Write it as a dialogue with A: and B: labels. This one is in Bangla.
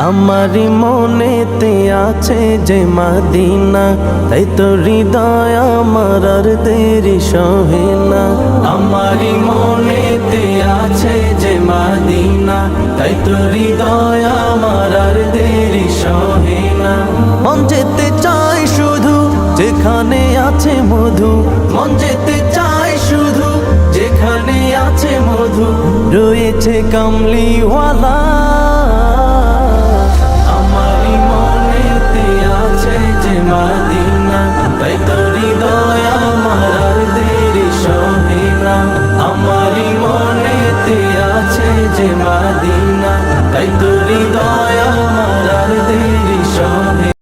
A: আমারি মনেতে আছে যে মদিনা, তাই তো হৃদয় আমার আর দেরি সহে না। আমারি মনেতে আছে যে মদিনা, তাই তো হৃদয় আমার আর দেরি সহে না। মন যেতে চাই শুধু যেখানে আছে মধু, মন যেতে চাই শুধু যেখানে আছে মধু, রয়েছে কামলিওয়ালা। আমারি মনেতে আছে যে মদিনা, তাই তো হৃদয় আমার আর দেরি সহে না। আমারি মনেতে আছে যে মদিনা, তাই তো হৃদয়